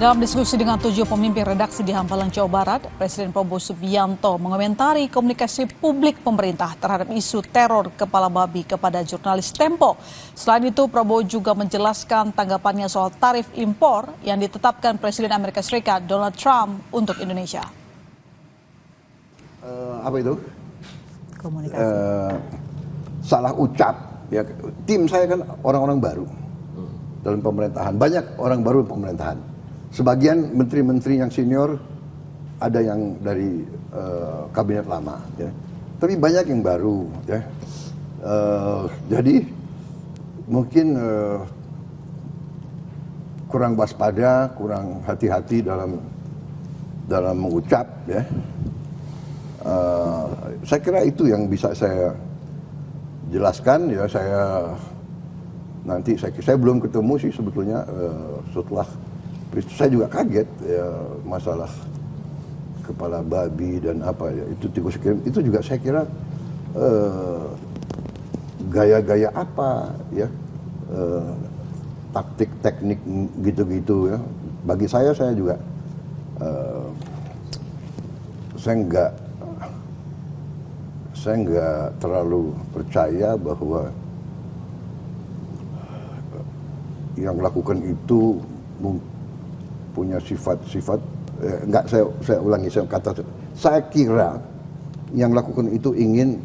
Dalam diskusi dengan 7 pemimpin redaksi di Hambalang, Jawa Barat, Presiden Prabowo Subianto mengomentari komunikasi publik pemerintah terhadap isu teror kepala babi kepada jurnalis Tempo. Selain itu, Prabowo juga menjelaskan tanggapannya soal tarif impor yang ditetapkan Presiden Amerika Serikat Donald Trump untuk Indonesia. Apa itu? Komunikasi. Salah ucap. Ya, tim saya kan orang-orang baru dalam pemerintahan. Banyak orang baru di pemerintahan. Sebagian menteri-menteri yang senior ada yang dari kabinet lama, ya. Tapi banyak yang baru, ya. Jadi mungkin kurang waspada, kurang hati-hati dalam mengucap, ya. Saya kira itu yang bisa saya jelaskan, ya. Saya belum ketemu sih sebetulnya setelah saya juga kaget, ya, masalah kepala babi dan apa, ya, itu tikus kirim itu juga saya kira gaya-gaya apa, ya, taktik teknik gitu-gitu, ya. Bagi saya juga saya nggak terlalu percaya bahwa yang melakukan itu punya sifat-sifat, saya ulangi, saya kira yang lakukan itu ingin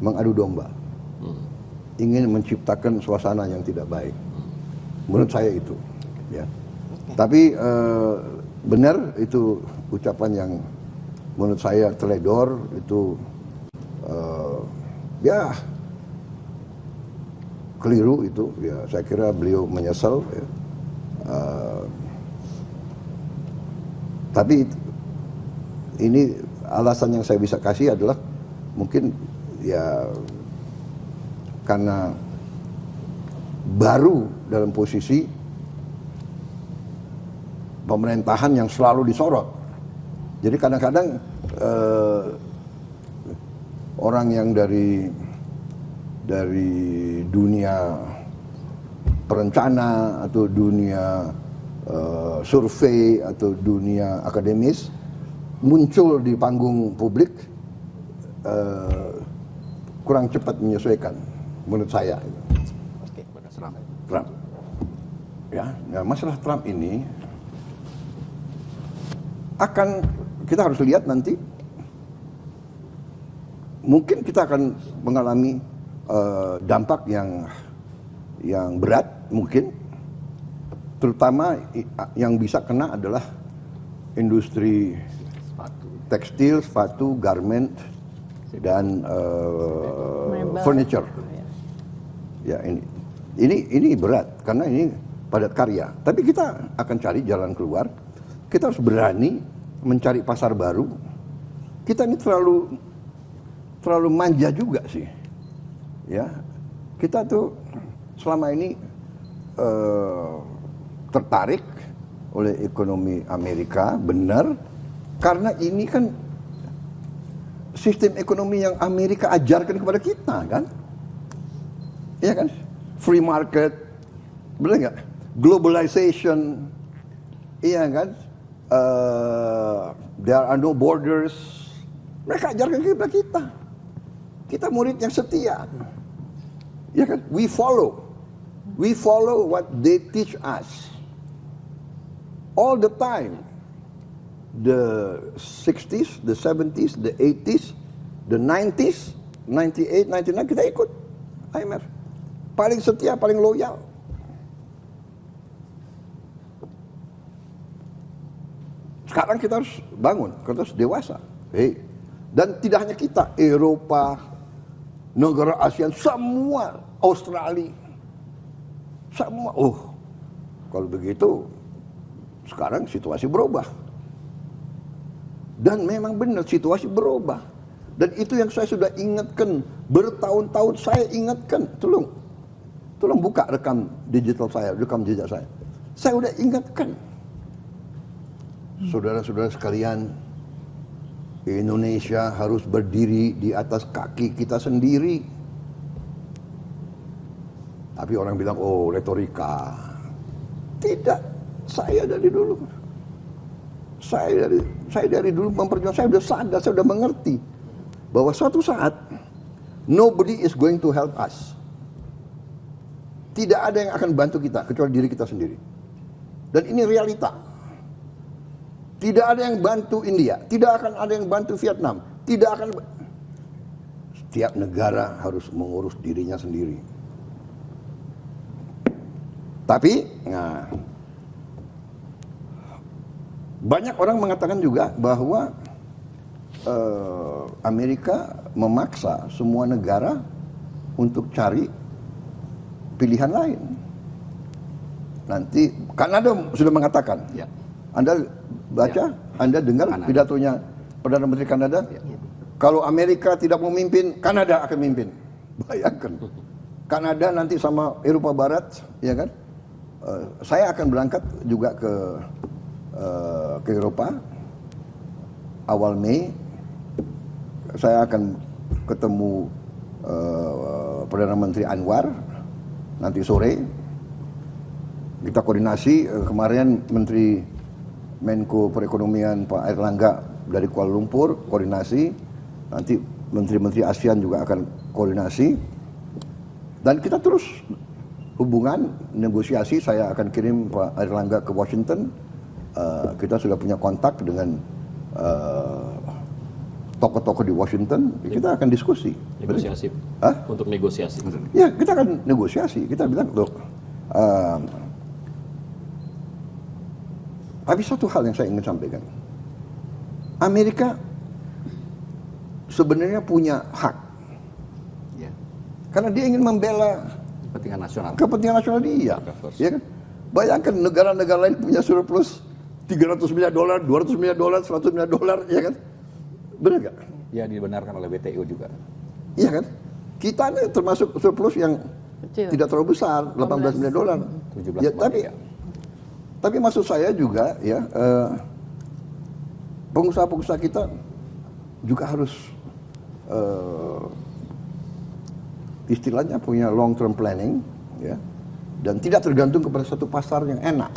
mengadu domba, ingin menciptakan suasana yang tidak baik. Menurut saya itu, ya. Tapi benar itu ucapan yang menurut saya teledor, itu ya keliru itu, ya. Saya kira beliau menyesal, ya. Tapi ini alasan yang saya bisa kasih adalah mungkin, ya, karena baru dalam posisi pemerintahan yang selalu disorot. Jadi kadang-kadang orang yang dari dunia perencana atau dunia survei atau dunia akademis muncul di panggung publik kurang cepat menyesuaikan, menurut saya. Oke, Trump. Ya, masalah Trump ini kita harus lihat nanti. Mungkin kita akan mengalami dampak yang berat, mungkin. Terutama yang bisa kena adalah industri tekstil, sepatu, garment, dan furniture. Ya, ini berat karena ini padat karya. Tapi kita akan cari jalan keluar. Kita harus berani mencari pasar baru. Kita ini terlalu manja juga sih, ya. Kita tuh selama ini tertarik oleh ekonomi Amerika, benar, karena ini kan sistem ekonomi yang Amerika ajarkan kepada kita, kan? Iya kan? Free market, benar nggak? Globalization, iya kan? There are no borders. Mereka ajarkan kepada kita. Kita murid yang setia, ya kan? We follow what they teach us. All the time, the 60s, the 70s, the 80s, the 90s, 98, 99, kita ikut IMF. Paling setia, paling loyal. Sekarang kita harus bangun, kita harus dewasa. Dan tidak hanya kita, Eropa, negara ASEAN, semua, Australia, semua. Kalau begitu, sekarang situasi berubah. Dan memang benar situasi berubah. Dan itu yang saya sudah ingatkan bertahun-tahun, saya ingatkan. Tolong buka rekam digital saya, rekam jejak saya. Saya sudah ingatkan. Saudara-saudara sekalian, Indonesia harus berdiri di atas kaki kita sendiri. Tapi orang bilang, oh, retorika. Tidak. Saya dari dulu Saya dari dulu memperjuangkan, saya sudah sadar, saya sudah mengerti bahwa suatu saat nobody is going to help us. Tidak ada yang akan bantu kita kecuali diri kita sendiri. Dan ini realita. Tidak ada yang bantu India, tidak akan ada yang bantu Vietnam, tidak akan. Setiap negara harus mengurus dirinya sendiri. Tapi, banyak orang mengatakan juga bahwa Amerika memaksa semua negara untuk cari pilihan lain. Nanti Kanada sudah mengatakan. Ya. Anda baca, Anda dengar pidatonya Perdana Menteri Kanada. Kalau Amerika tidak memimpin, Kanada akan memimpin. Bayangkan, Kanada nanti sama Eropa Barat, ya kan? Saya akan berangkat juga ke Eropa awal Mei. Saya akan ketemu Perdana Menteri Anwar nanti sore. Kita koordinasi. Kemarin Menteri Menko Perekonomian Pak Airlangga dari Kuala Lumpur koordinasi. Nanti menteri-menteri ASEAN juga akan koordinasi. Dan kita terus hubungan, negosiasi. Saya akan kirim Pak Airlangga ke Washington. Kita sudah punya kontak dengan tokoh-tokoh di Washington. Kita akan diskusi. Negosiasi? Untuk negosiasi? Ya, kita akan negosiasi. Kita bilang, loh, tapi satu hal yang saya ingin sampaikan. Amerika sebenarnya punya hak. Ya. Karena dia ingin membela kepentingan nasional dia. Ya kan? Bayangkan negara-negara lain punya surplus $300 miliar, $200 miliar, $100 miliar, ya kan? Benar gak? Ya, dibenarkan oleh WTO juga. Iya kan? Kita ini termasuk surplus yang kecil, tidak terlalu besar, $18 miliar. 17 Ya, tapi maksud saya juga ya, pengusaha-pengusaha kita juga harus istilahnya punya long term planning, ya, dan tidak tergantung kepada satu pasar yang enak.